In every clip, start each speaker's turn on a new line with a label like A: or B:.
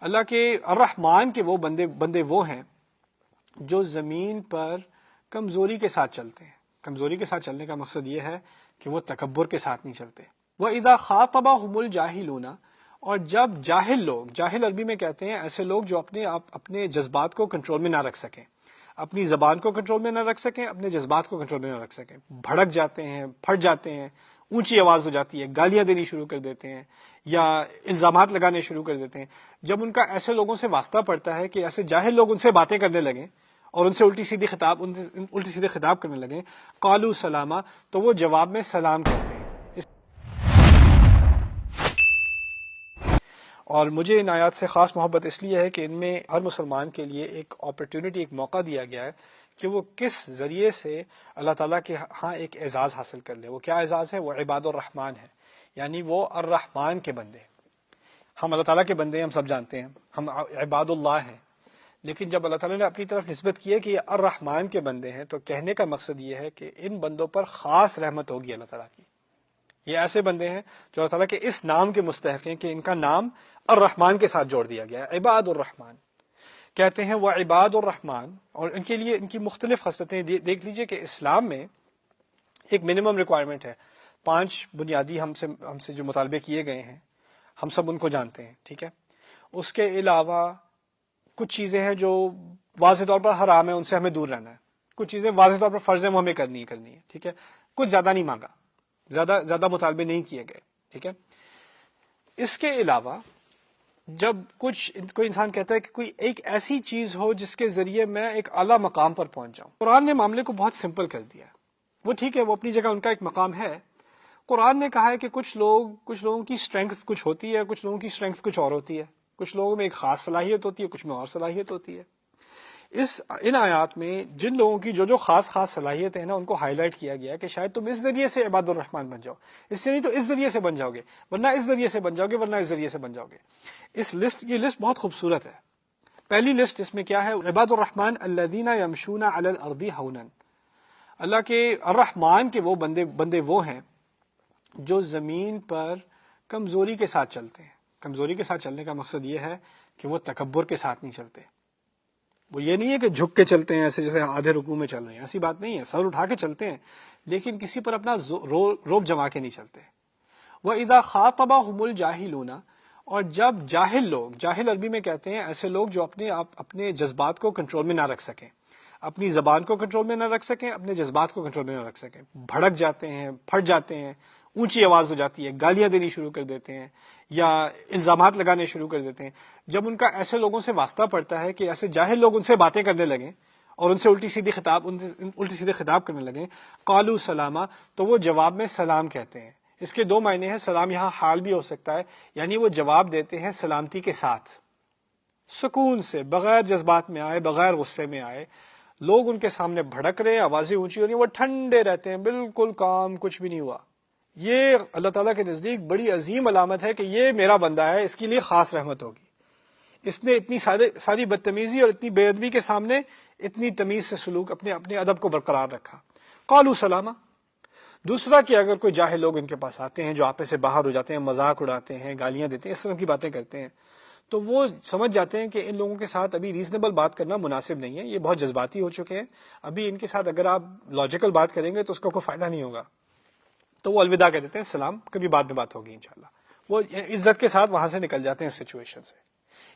A: اللہ کے الرحمن کے وہ بندے وہ ہیں جو زمین پر کمزوری کے ساتھ چلتے ہیں. کمزوری کے ساتھ چلنے کا مقصد یہ ہے کہ وہ تکبر کے ساتھ نہیں چلتے. وَإِذَا خَاطَبَهُمُ الْجَاهِلُونَ، اور جب جاہل لوگ، جاہل عربی میں کہتے ہیں ایسے لوگ جو اپنے جذبات کو کنٹرول میں نہ رکھ سکیں، اپنی زبان کو کنٹرول میں نہ رکھ سکیں، اپنے جذبات کو کنٹرول میں نہ رکھ سکیں، بھڑک جاتے ہیں، پھٹ جاتے ہیں، اونچی آواز ہو جاتی ہے، گالیاں دینی شروع کر دیتے ہیں یا الزامات لگانے شروع کر دیتے ہیں. جب ان کا ایسے لوگوں سے واسطہ پڑتا ہے کہ ایسے جاہل لوگ ان سے باتیں کرنے لگیں اور ان سے الٹی سیدھے خطاب کرنے لگیں، قالوا سلاما، تو وہ جواب میں سلام کہتے ہیں. اور مجھے ان آیات سے خاص محبت اس لیے ہے کہ ان میں ہر مسلمان کے لیے ایک اپرچونٹی، ایک موقع دیا گیا ہے کہ وہ کس ذریعے سے اللہ تعالیٰ کے ہاں ایک اعزاز حاصل کر لے. وہ کیا اعزاز ہے؟ وہ عباد الرحمن ہے، یعنی وہ الرحمن کے بندے. ہم اللہ تعالیٰ کے بندے ہیں، ہم سب جانتے ہیں، ہم عباد اللہ ہیں، لیکن جب اللہ تعالیٰ نے اپنی طرف نسبت کی ہے کہ یہ الرحمن کے بندے ہیں، تو کہنے کا مقصد یہ ہے کہ ان بندوں پر خاص رحمت ہوگی اللہ تعالیٰ کی. یہ ایسے بندے ہیں جو اللہ تعالیٰ کے اس نام کے مستحق ہیں کہ ان کا نام الرحمن کے ساتھ جوڑ دیا گیا ہے. عباد الرحمن کہتے ہیں، وہ عباد الرحمن. اور ان کے لیے ان کی مختلف خصلتیں دیکھ لیجئے کہ اسلام میں ایک منیمم ریکوائرمنٹ ہے. 5 بنیادی ہم سے جو مطالبے کیے گئے ہیں ہم سب ان کو جانتے ہیں، ٹھیک ہے. اس کے علاوہ کچھ چیزیں ہیں جو واضح طور پر حرام ہے، ان سے ہمیں دور رہنا ہے. کچھ چیزیں واضح طور پر فرض ہے، وہ ہمیں کرنی ہے، ٹھیک ہے. کچھ زیادہ نہیں مانگا، زیادہ مطالبے نہیں کیے گئے، ٹھیک ہے. اس کے علاوہ جب کوئی انسان کہتا ہے کہ کوئی ایک ایسی چیز ہو جس کے ذریعے میں ایک اعلیٰ مقام پر پہنچ جاؤں، قرآن نے معاملے کو بہت سمپل کر دیا. وہ ٹھیک ہے، وہ اپنی جگہ ان کا ایک مقام ہے. قرآن نے کہا ہے کہ کچھ لوگوں کی اسٹرینگتھ کچھ ہوتی ہے، کچھ لوگوں کی اسٹرینگتھ کچھ اور ہوتی ہے، کچھ لوگوں میں ایک خاص صلاحیت ہوتی ہے، کچھ میں اور صلاحیت ہوتی ہے. ان آیات میں جن لوگوں کی جو خاص صلاحیت ہے نا، ان کو ہائی لائٹ کیا گیا کہ شاید تم اس ذریعے سے عباد الرحمن بن جاؤ، اس سے نہیں تو اس ذریعے سے بن جاؤ گے، ورنہ اس ذریعے سے بن جاؤ گے، ورنہ اس ذریعے سے بن جاؤ گے. یہ لسٹ بہت خوبصورت ہے. پہلی لسٹ اس میں کیا ہے؟ عباد الرحمن الذین یمشون علی الارض ہونا. اللہ کے الرحمن کے وہ بندے وہ ہیں جو زمین پر کمزوری کے ساتھ چلتے ہیں. کمزوری کے ساتھ چلنے کا مقصد یہ ہے کہ وہ تکبر کے ساتھ نہیں چلتے. وہ یہ نہیں ہے کہ جھک کے چلتے ہیں ایسے جیسے آدھے رکوع میں چل رہے ہیں، ایسی بات نہیں ہے. سر اٹھا کے چلتے ہیں لیکن کسی پر اپنا روب جما کے نہیں چلتے. وَإِذَا خَاطَبَهُمُ الْجَاهِلُونَ، اور جب جاہل لوگ، جاہل عربی میں کہتے ہیں ایسے لوگ جو اپنے جذبات کو کنٹرول میں نہ رکھ سکیں، اپنی زبان کو کنٹرول میں نہ رکھ سکیں، اپنے جذبات کو کنٹرول میں نہ رکھ سکیں، بھڑک جاتے ہیں، پھٹ جاتے ہیں، اونچی آواز ہو جاتی ہے، گالیاں دینی شروع کر دیتے ہیں یا الزامات لگانے شروع کر دیتے ہیں. جب ان کا ایسے لوگوں سے واسطہ پڑتا ہے کہ ایسے جاہل لوگ ان سے باتیں کرنے لگیں اور ان سے الٹی سیدھے خطاب کرنے لگیں، قالوا سلاما، تو وہ جواب میں سلام کہتے ہیں. اس کے 2 معنی ہیں. سلام یہاں حال بھی ہو سکتا ہے، یعنی وہ جواب دیتے ہیں سلامتی کے ساتھ، سکون سے، بغیر جذبات میں آئے، بغیر غصے میں آئے. لوگ ان کے سامنے بھڑک رہے ہیں، آوازیں اونچی ہو رہی ہیں، وہ ٹھنڈے رہتے ہیں، بالکل کام، کچھ بھی نہیں ہوا. یہ اللہ تعالیٰ کے نزدیک بڑی عظیم علامت ہے کہ یہ میرا بندہ ہے، اس کے لیے خاص رحمت ہوگی. اس نے اتنی ساری بدتمیزی اور اتنی بے ادبی کے سامنے اتنی تمیز سے سلوک، اپنے ادب کو برقرار رکھا. قالوا سلاما. دوسرا کہ اگر کوئی جاہل لوگ ان کے پاس آتے ہیں جو آپے سے باہر ہو جاتے ہیں، مذاق اڑاتے ہیں، گالیاں دیتے ہیں، اس طرح کی باتیں کرتے ہیں، تو وہ سمجھ جاتے ہیں کہ ان لوگوں کے ساتھ ابھی ریزنیبل بات کرنا مناسب نہیں ہے، یہ بہت جذباتی ہو چکے ہیں، ابھی ان کے ساتھ اگر آپ لاجیکل بات کریں گے تو اس کا کوئی فائدہ نہیں ہوگا. تو وہ الوداع کہہ دیتے ہیں، سلام، کبھی بعد میں بات ہوگی انشاءاللہ. وہ عزت کے ساتھ وہاں سے نکل جاتے ہیں سچویشن سے.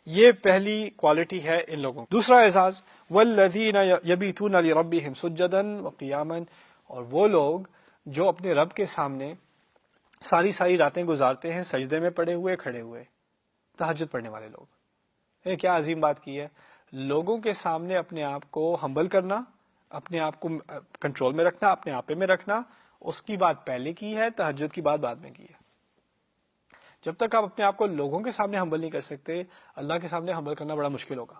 A: یہ پہلی کوالٹی ہے ان لوگوں. دوسرا اعزاز، والذین یبیتون لربہم سجدا وقیاما، اور وہ لوگ جو اپنے رب کے سامنے ساری راتیں گزارتے ہیں سجدے میں پڑے ہوئے، کھڑے ہوئے، تہجد پڑھنے والے لوگ. یہ کیا عظیم بات کی ہے، لوگوں کے سامنے اپنے آپ کو ہمبل کرنا، اپنے آپ کو کنٹرول میں رکھنا، اپنے آپے میں رکھنا. اس کی بات پہلے کی ہے، تہجد کی بات بعد میں کی ہے. جب تک آپ اپنے آپ کو لوگوں کے سامنے ہمبل نہیں کر سکتے، اللہ کے سامنے ہمبل کرنا بڑا مشکل ہوگا.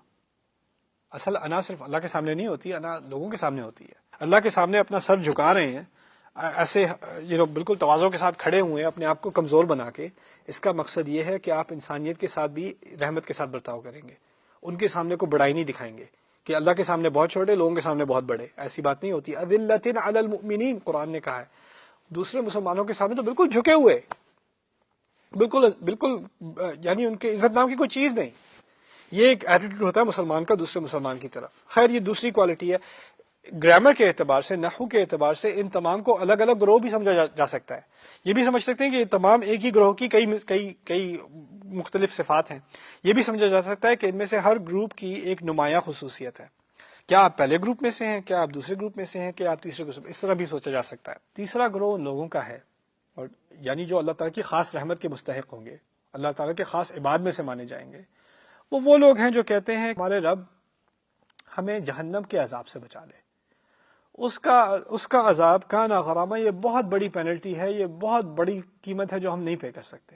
A: اصل انا صرف اللہ کے سامنے نہیں ہوتی، انا لوگوں کے سامنے ہوتی ہے. اللہ کے سامنے اپنا سر جھکا رہے ہیں ایسے بالکل تواضع کے ساتھ کھڑے ہوئے ہیں، اپنے آپ کو کمزور بنا کے. اس کا مقصد یہ ہے کہ آپ انسانیت کے ساتھ بھی رحمت کے ساتھ برتاؤ کریں گے. ان کے سامنے کو بڑائی نہیں دکھائیں گے کہ اللہ کے سامنے بہت چھوٹے، لوگوں کے سامنے بہت بڑے. ایسی بات نہیں ہوتی. اذلۃ علی المؤمنین قرآن نے کہا ہے. دوسرے مسلمانوں کے سامنے تو بالکل جھکے ہوئے، بالکل یعنی ان کے عزت نام کی کوئی چیز نہیں. یہ ایک ایٹیٹیوڈ ہوتا ہے مسلمان کا دوسرے مسلمان کی طرف. خیر یہ دوسری کوالٹی ہے. گرامر کے اعتبار سے، نحو کے اعتبار سے ان تمام کو الگ الگ گروہ بھی سمجھا جا سکتا ہے. یہ بھی سمجھ سکتے ہیں کہ یہ تمام ایک ہی گروہ کی کئی مختلف صفات ہیں. یہ بھی سمجھا جا سکتا ہے کہ ان میں سے ہر گروپ کی ایک نمایاں خصوصیت ہے. کیا آپ پہلے گروپ میں سے ہیں، کیا آپ دوسرے گروپ میں سے ہیں، کیا آپ تیسرے گروپ، اس طرح بھی سوچا جا سکتا ہے. تیسرا گروہ لوگوں کا ہے، اور یعنی جو اللہ تعالیٰ کی خاص رحمت کے مستحق ہوں گے، اللہ تعالیٰ کے خاص عباد میں سے مانے جائیں گے. وہ لوگ ہیں جو کہتے ہیں ہمارے رب ہمیں جہنم کے عذاب سے بچا لے. اس کا عذاب کا ناغرامہ، یہ بہت بڑی پینلٹی ہے، یہ بہت بڑی قیمت ہے جو ہم نہیں پے کر سکتے.